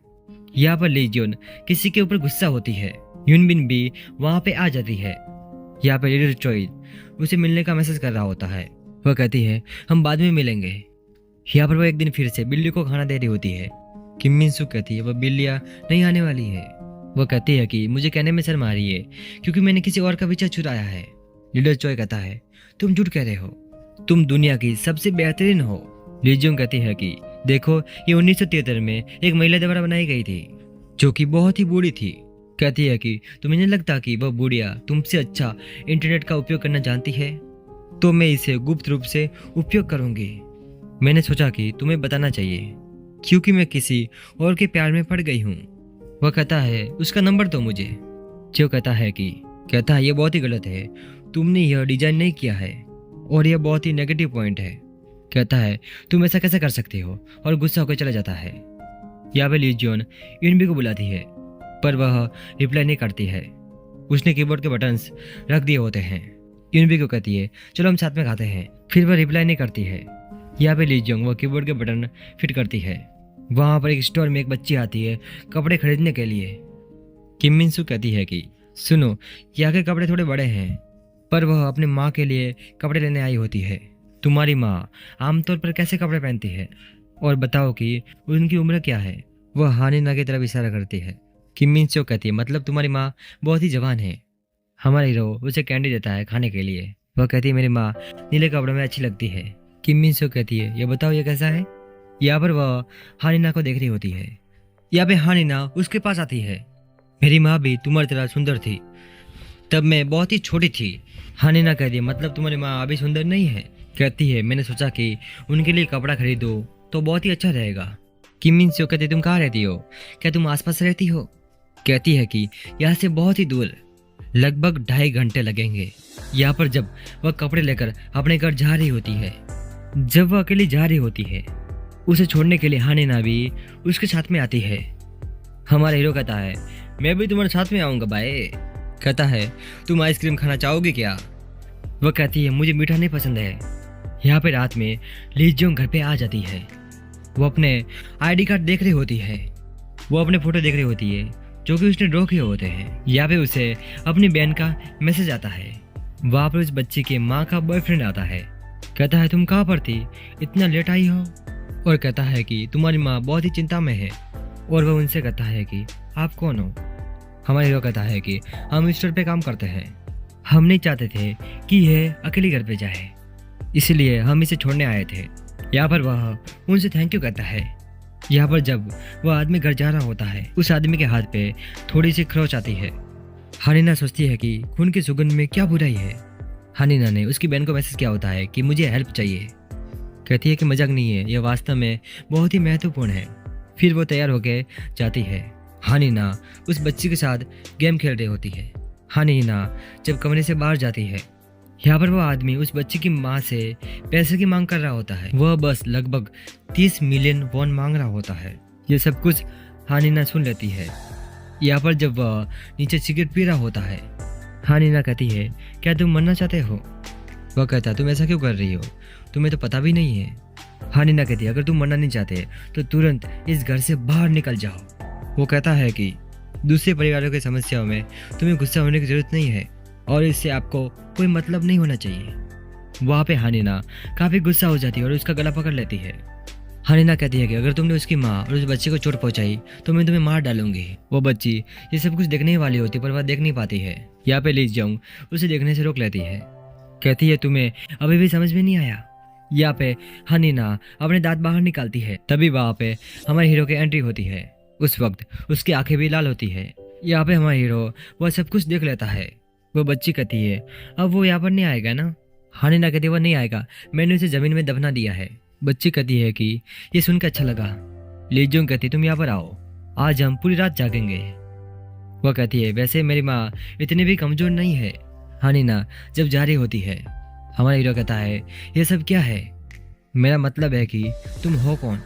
यहाँ पर लीजियन किसी के ऊपर गुस्सा होती है। यूनबिन भी वहां पे आ जाती है। यहाँ पे लीडर चोई उसे मिलने का मैसेज कर रहा होता है। वह कहती है हम बाद में मिलेंगे। यहाँ पर वह एक दिन फिर से बिल्ली को खाना दे रही होती है। किम मिन सू कहती है वह बिल्लियाँ नहीं आने वाली है। वह कहती है कि मुझे कहने में शर्म आ रही है क्योंकि मैंने किसी और का पीछा चुराया है। लीडर चोई कहता है तुम झूठ कह रहे हो, तुम दुनिया की सबसे बेहतरीन हो। लीजियोंग कहती है कि देखो ये 1973 में एक महिला द्वारा बनाई गई थी जो कि बहुत ही बूढ़ी थी। कहती है कि तुम्हें नहीं लगता कि वह बुढ़िया तुमसे अच्छा इंटरनेट का उपयोग करना जानती है, तो मैं इसे गुप्त रूप से उपयोग करूंगी। मैंने सोचा कि तुम्हें बताना चाहिए क्योंकि मैं किसी और के प्यार में पड़ गई हूँ। वह कहता है उसका नंबर दो मुझे। जो कहता है ये बहुत ही गलत है, तुमने यह डिजाइन नहीं किया है और यह बहुत ही नेगेटिव पॉइंट है। कहता है तुम ऐसा कैसे कर सकते हो, और गुस्सा होकर चला जाता है। यहाँ पे लीजियन यूनबी को बुलाती है पर वह रिप्लाई नहीं करती है। उसने कीबोर्ड के बटन्स रख दिए होते हैं। यूनबी को कहती है चलो हम साथ में खाते हैं, फिर वह रिप्लाई नहीं करती है। यहाँ पे लीजियंग वह कीबोर्ड के बटन फिट करती है। वहाँ पर एक स्टोर में एक बच्ची आती है कपड़े खरीदने के लिए। किम मिन सू कहती है कि सुनो यहाँ के कपड़े थोड़े बड़े हैं, पर वह अपनी माँ के लिए कपड़े लेने आई होती है। तुम्हारी माँ आमतौर पर कैसे कपड़े पहनती है, और बताओ कि उनकी उम्र क्या है। वह हानिना की तरफ इशारा करती है। किम मिन सू कहती है मतलब तुम्हारी माँ बहुत ही जवान है। हमारा हीरो उसे कैंडी देता है खाने के लिए। वह कहती है मेरी माँ नीले कपड़ों में अच्छी लगती है। किम मिन सू कहती है ये बताओ ये कैसा है। यहाँ पर वह हानिना को देख रही होती है। यहाँ पे हानिना उसके पास आती है। मेरी माँ भी तुम्हारी तरह सुंदर थी, तब मैं बहुत ही छोटी थी। हानिना कहती है मतलब तुम्हारी माँ अभी सुंदर नहीं है। कहती है मैंने सोचा कि उनके लिए कपड़ा खरीदो तो बहुत ही अच्छा रहेगा। किम मिन सू कहती तुम कहाँ रहती हो, क्या तुम आसपास रहती हो। कहती है कि यहाँ से बहुत ही दूर, लगभग 2.5 घंटे लगेंगे। यहाँ पर जब वह कपड़े लेकर अपने घर जा रही होती है, जब वह अकेली जा रही होती है, उसे छोड़ने के लिए हानिना भी उसके साथ में आती है। हमारा हीरो कहता है मैं भी तुम्हारे साथ में आऊँगा भाई। कहता है तुम आइसक्रीम खाना चाहोगे क्या। वह कहती है मुझे मीठा नहीं पसंद है। यहाँ पे रात में लीजियोंग घर पे आ जाती है। वो अपने आईडी कार्ड देख रही होती है। वो अपने फोटो देख रही होती है जो कि उसने ड्रॉ किए होते हैं। यहाँ पे उसे अपनी बहन का मैसेज आता है। वहाँ पर उस बच्ची के माँ का बॉयफ्रेंड आता है। कहता है तुम कहाँ पर थी, इतना लेट आई हो। और कहता है कि तुम्हारी माँ बहुत ही चिंता में है। और वह उनसे कहता है कि आप कौन हो। हमारा हीरो कहता है कि हम स्टोर पे काम करते हैं, हम नहीं चाहते थे कि यह अकेली घर पे जाए, इसलिए हम इसे छोड़ने आए थे। यहाँ पर वह उनसे थैंक यू कहता है। यहाँ पर जब वह आदमी घर जा रहा होता है, उस आदमी के हाथ पे थोड़ी सी खरोच आती है। हानिना सोचती है कि खून की सुगंध में क्या बुराई है। हानिना ने उसकी बहन को मैसेज किया होता है कि मुझे हेल्प चाहिए। कहती है कि मजाक नहीं है, यह वास्तव में बहुत ही महत्वपूर्ण है। फिर वो तैयार होकर जाती है। हानिना उस बच्ची के साथ गेम खेल रही होती है। हानिना जब कमरे से बाहर जाती है, यहाँ पर वह आदमी उस बच्ची की माँ से पैसे की मांग कर रहा होता है। वह बस लगभग 30 मिलियन वॉन मांग रहा होता है। ये सब कुछ हानिना सुन लेती है। यहाँ पर जब वह नीचे सिगरेट पी रहा होता है, हानिना कहती है क्या तुम मरना चाहते हो। वह कहता है तुम ऐसा क्यों कर रही हो, तुम्हें तो पता भी नहीं है। हानिना कहती है अगर तुम मरना नहीं चाहते तो तुरंत इस घर से बाहर निकल जाओ। वो कहता है कि दूसरे परिवारों की समस्याओं में तुम्हें गुस्सा होने की जरूरत नहीं है और इससे आपको कोई मतलब नहीं होना चाहिए। वहाँ पे हानिना काफी गुस्सा हो जाती है और उसका गला पकड़ लेती है। हानिना कहती है कि अगर तुमने उसकी माँ और उस बच्चे को चोट पहुंचाई तो मैं तुम्हें मार डालूंगी। वो बच्ची ये सब कुछ देखने वाली होती पर वह देख नहीं पाती है। यहाँ पे लीजियोंग उसे देखने से रोक लेती है। कहती है तुम्हें अभी भी समझ में नहीं आया। यहाँ पे हानिना अपने दांत बाहर निकालती है। तभी वहाँ पे हमारे हीरो की एंट्री होती है। उस वक्त उसकी आंखें भी लाल होती है। यहाँ पे हमारा हीरो वह सब कुछ देख लेता है। वो बच्ची कहती है अब वो यहाँ पर नहीं आएगा ना। हानिना कहती है वो नहीं आएगा, मैंने उसे जमीन में दफना दिया है। बच्ची कहती है कि ये सुनकर अच्छा लगा। लीजियोंग कहती तुम यहाँ पर आओ, आज हम पूरी रात जागेंगे। वह कहती है वैसे मेरी माँ इतनी भी कमजोर नहीं है। हानिना जब जा रही होती है, हमारा हीरो कहता है ये सब क्या है, मेरा मतलब है कि तुम हो कौन।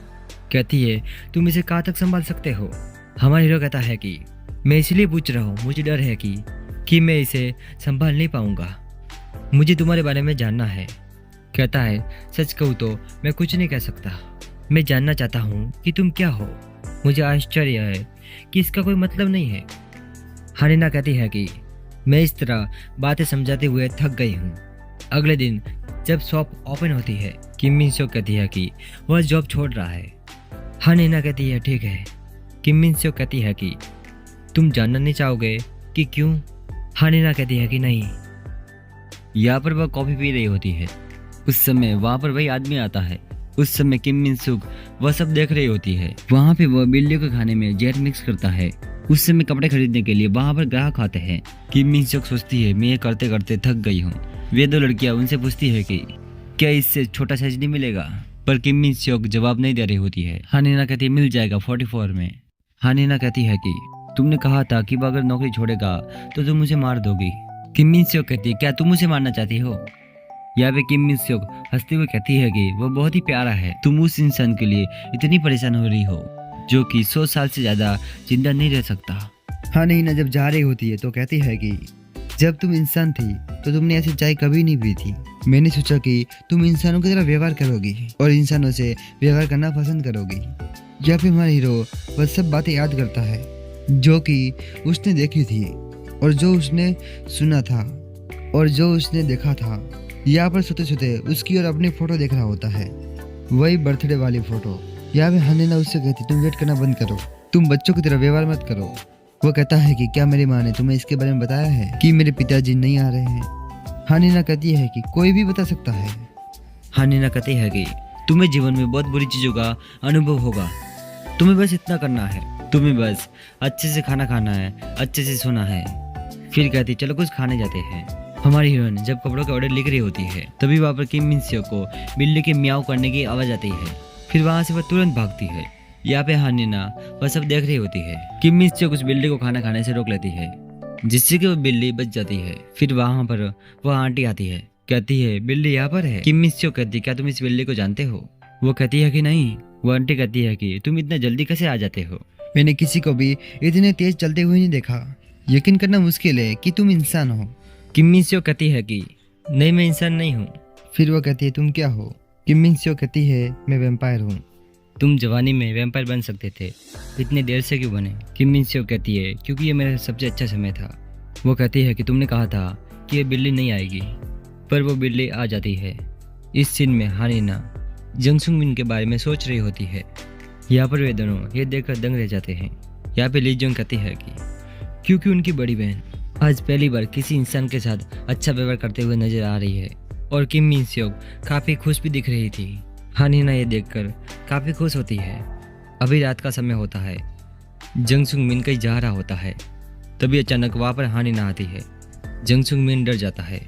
कहती है तुम इसे कहाँ तक संभाल सकते हो। हमारा हीरो कहता है कि मैं इसलिए पूछ रहा हूँ, मुझे डर है कि मैं इसे संभाल नहीं पाऊंगा। मुझे तुम्हारे बारे में जानना है। कहता है, सच कहूँ तो मैं कुछ नहीं कह सकता। मैं जानना चाहता हूँ कि तुम क्या हो। मुझे आश्चर्य है कि इसका कोई मतलब नहीं है। हानिना कहती है कि मैं इस तरह बातें समझाते हुए थक गई हूँ। अगले दिन जब शॉप ओपन होती है, किम मिन सियोक कहती है कि वह जॉब छोड़ रहा है। हानिना कहती है ठीक है। किम मिन सियोक कहती है कि तुम जानना नहीं चाहोगे कि क्यों? हानिना कहती है कि नहीं। यहाँ पर वह कॉफी पी रही होती है। उस समय वहाँ पर वही आदमी आता है। उस समय किम मिन सियोक वह सब देख रही होती है। वहाँ पे वह बिल्लियों के खाने में जहर मिक्स करता है। उस समय कपड़े खरीदने के लिए वहाँ पर ग्राहक आते हैं। किम मिन सियोक सोचती है मैं ये करते करते थक गई हूँ। वे दो लड़कियाँ उनसे पूछती है कि क्या इससे छोटा साइज नहीं मिलेगा, पर किम मिन सियोक जवाब नहीं दे रही होती है। हानिना कहती है मिल जाएगा 44 में। हानिना कहती है कि तुमने कहा था कि वह अगर नौकरी छोड़ेगा तो तुम मुझे मार दोगी। किम मिन सियोक कहती है क्या तुम मुझे मारना चाहती हो? यहाँ पे किम मिन सियोक हंसते हुए कहती है कि वह बहुत ही प्यारा है। तुम उस इंसान के लिए इतनी परेशान हो रही हो जो कि 100 साल से ज्यादा जिंदा नहीं रह सकता। हानिना जब जा रही होती है तो कहती है कि जब तुम इंसान थी तो तुमने ऐसी चाय कभी नहीं पी थी। मैंने सोचा कि तुम इंसानों की तरह व्यवहार करोगी और इंसानों से व्यवहार करना पसंद करोगी। या फिर हमारा हीरो वह सब बातें याद करता है जो कि उसने देखी थी और जो उसने सुना था और जो उसने देखा था। यहाँ पर सोते सोते उसकी और अपनी फोटो देख रहा होता है, वही बर्थडे वाली फोटो। यहाँ पे हानिना उससे कहती तुम वेट करना बंद करो, तुम बच्चों की तरह व्यवहार मत करो। वो कहता है कि क्या मेरी माँ ने तुम्हें इसके बारे में बताया है कि मेरे पिताजी नहीं आ रहे हैं? हानिना कहती है कि कोई भी बता सकता है। हानिना कहती है कि तुम्हें जीवन में बहुत बुरी चीजों का अनुभव होगा, तुम्हें बस इतना करना है, तुम्हें बस अच्छे से खाना खाना है, अच्छे से सोना है। फिर कहती चलो कुछ खाने जाते हैं। हमारी हीरोइन जब कपड़ों का ऑर्डर लिख रही होती है तभी वहाँ पर किम मिन सियोक को बिल्ली के म्याऊ करने की आवाज आती है। फिर वहाँ से वह तुरंत भागती है। यहाँ पे हानिना वह सब देख रही होती है। किम मिन सियोक उस बिल्ली को खाना खाने से रोक लेती है जिससे कि वो बिल्ली बच जाती है। फिर वहाँ पर वह आंटी आती है, कहती है बिल्ली यहाँ पर है। किम मिन सियोक कहती क्या तुम इस बिल्ली को जानते हो? वो कहती है कि नहीं। वो आंटी कहती है कि तुम इतना जल्दी कैसे आ जाते हो? मैंने किसी को भी इतने तेज चलते हुए नहीं देखा, यकीन करना मुश्किल है कि तुम इंसान हो। किम मिन सियोक कहती है कि नहीं मैं इंसान नहीं हूँ। फिर वो कहती है तुम क्या हो? किम मिन सियोक कहती है मैं वैम्पायर हूँ। तुम जवानी में वैम्पायर बन सकते थे, इतने देर से क्यों बने? किम मिन सियोक कहती है क्योंकि ये मेरा सबसे अच्छा समय था। वो कहती है कि तुमने कहा था कि ये बिल्ली नहीं आएगी, पर वो बिल्ली आ जाती है। इस सीन में हानिना जंग सुंग मिन के बारे में सोच रही होती है। यहाँ पर वे दोनों ये देखकर दंग रह जाते हैं। यहाँ पे ली जोंग कहती है कि क्योंकि उनकी बड़ी बहन आज पहली बार किसी इंसान के साथ अच्छा व्यवहार करते हुए नजर आ रही है और किम मिन सियोक काफी खुश भी दिख रही थी। हानिना ये देखकर काफी खुश होती है। अभी रात का समय होता है। जंग सुंग मिन कहीं जा रहा होता है, तभी अचानक वहाँ पर हानिना आती है। जंग सुंग मिन डर जाता है।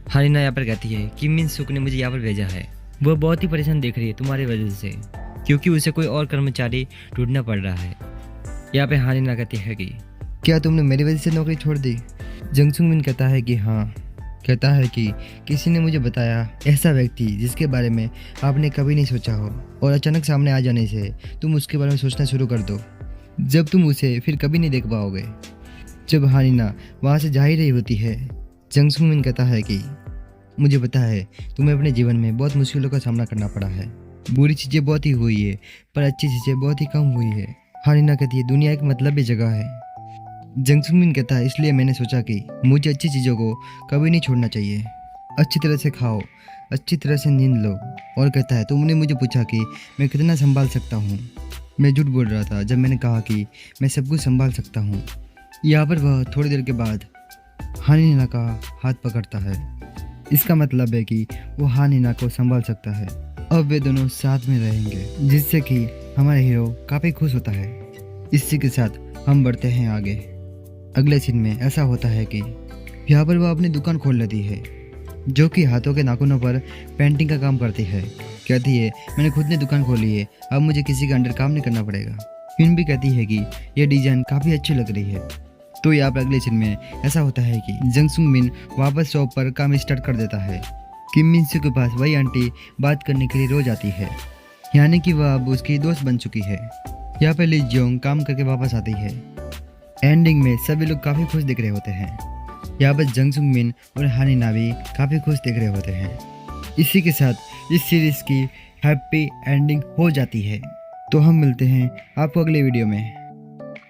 हानिना यहाँ पर कहती है किम मिन सियोक ने मुझे यहाँ पर भेजा है, वह बहुत ही परेशान दिख रही है तुम्हारी वजह से, क्योंकि उसे कोई और कर्मचारी ढूंढना पड़ रहा है। यहाँ पे हानिना कहती है कि क्या तुमने मेरी वजह से नौकरी छोड़ दी? जंग सुंग मिन कहता है कि हाँ। कहता है कि किसी ने मुझे बताया ऐसा व्यक्ति जिसके बारे में आपने कभी नहीं सोचा हो और अचानक सामने आ जाने से तुम उसके बारे में सोचना शुरू कर दो, जब तुम उसे फिर कभी नहीं देख पाओगे। जब हानिना वहाँ से जा ही रही होती है, जंग सुंग मिन कहता है कि मुझे पता है तुम्हें अपने जीवन में बहुत मुश्किलों का सामना करना पड़ा है, बुरी चीज़ें बहुत ही हुई है पर अच्छी चीज़ें बहुत ही कम हुई है। हानिना कहती है दुनिया एक मतलबी जगह है। जंग सुंग मिन कहता है इसलिए मैंने सोचा कि मुझे अच्छी चीज़ों को कभी नहीं छोड़ना चाहिए। अच्छी तरह से खाओ, अच्छी तरह से नींद लो। और कहता है तुमने मुझे पूछा कि मैं कितना संभाल सकता हूँ। मैं झूठ बोल रहा था जब मैंने कहा कि मैं सब कुछ संभाल सकता हूँ। यहाँ पर वह थोड़ी देर के बाद हानिना का हाथ पकड़ता है। इसका मतलब है कि वो हानिना को संभाल सकता है। अब वे दोनों साथ में रहेंगे, जिससे कि हमारा हीरो काफ़ी खुश होता है। इसी के साथ हम बढ़ते हैं आगे। अगले सीन में ऐसा होता है कि यहाँ पर वह अपनी दुकान खोल लेती है, जो कि हाथों के नाखूनों पर पेंटिंग का काम करती है। कहती है मैंने खुद ने दुकान खोली है, अब मुझे किसी के अंडर काम नहीं करना पड़ेगा। फिल्म भी कहती है कि यह डिज़ाइन काफ़ी अच्छी लग रही है। तो यहाँ पर अगले सीन में ऐसा होता है कि जंग सुंग मिन वापस शॉप पर काम स्टार्ट कर देता है। किम मिन सियोक के पास वही आंटी बात करने के लिए रोज आती है, यानी कि वह अब उसकी दोस्त बन चुकी है। यहाँ पर ली जोंग काम करके वापस आती है। एंडिंग में सभी लोग काफ़ी खुश दिख रहे होते हैं। यहाँ पर जंग सुंग मिन और हानी ना भी काफ़ी खुश दिख रहे होते हैं। इसी के साथ इस सीरीज़ की हैप्पी एंडिंग हो जाती है। तो हम मिलते हैं आपको अगले वीडियो में।